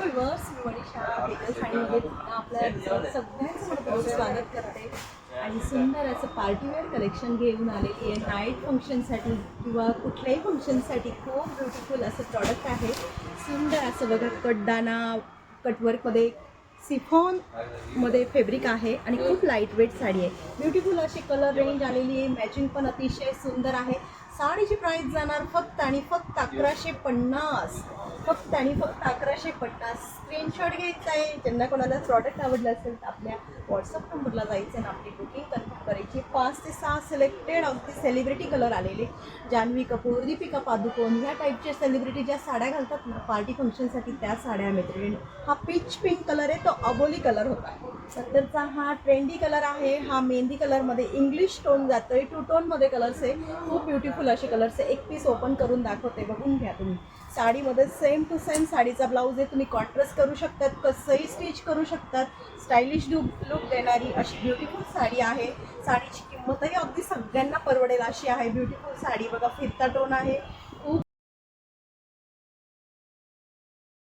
Viewers, मी मनीषा टेकल साडीमध्ये आपल्या सगळ्यांचं मनपूर्वक स्वागत करते आणि सुंदर असं पार्टीवेअर कलेक्शन घेऊन आलेली आहे. नाईट फंक्शनसाठी किंवा कुठल्याही फंक्शनसाठी खूप ब्युटिफुल असं प्रॉडक्ट आहे. सुंदर असं बघा, कटदाना कटवर्कमध्ये सिफॉनमध्ये फॅब्रिक आहे आणि खूप लाईट वेट साडी आहे. ब्युटिफुल अशी कलर रेंज आलेली आहे, मॅचिंग पण अतिशय सुंदर आहे. साडीची प्राईस जाणार फक्त आणि फक्त 1150, फक्त आणि फक्त 1150. स्क्रीनशॉट घ्यायचा आहे. ज्यांना कोणाला प्रॉडक्ट आवडलं असेल तर आपल्या व्हॉट्सअप नंबरला जायचं आणि आपली बुकिंग कन्फर्म करायची. 5 ते 6 selected of the celebrity colour आलेले. जान्हवी कपूर, दीपिका पादुकोण ह्या टाईपच्या सेलिब्रिटी ज्या साड्या घालतात ना पार्टी फंक्शनसाठी, त्या साड्या मिळतील. हा पीच पिंक कलर आहे, तो अबोली कलर होता. नंतरचा हा ट्रेंडी कलर आहे. हा मेहंदी कलरमध्ये इंग्लिश टोन जातोय. 2 टोनमध्ये कलर्स आहे. खूप ब्युटिफुल असे कलर्स आहे. एक पीस ओपन करून दाखवते, बघून घ्या तुम्ही. साडीमध्ये सेम टू सेम साडीचा ब्लाऊज आहे. तुम्ही कॉन्ट्रास्ट करू शकतात, कसंही स्टिच करू शकतात. स्टायलिश लुक देणारी अशी ब्युटिफुल साडी आहे. साडीची किंमतही अगदी सगळ्यांना परवडेल अशी आहे. ब्युटिफुल साडी बघा, फिरता टोन आहे.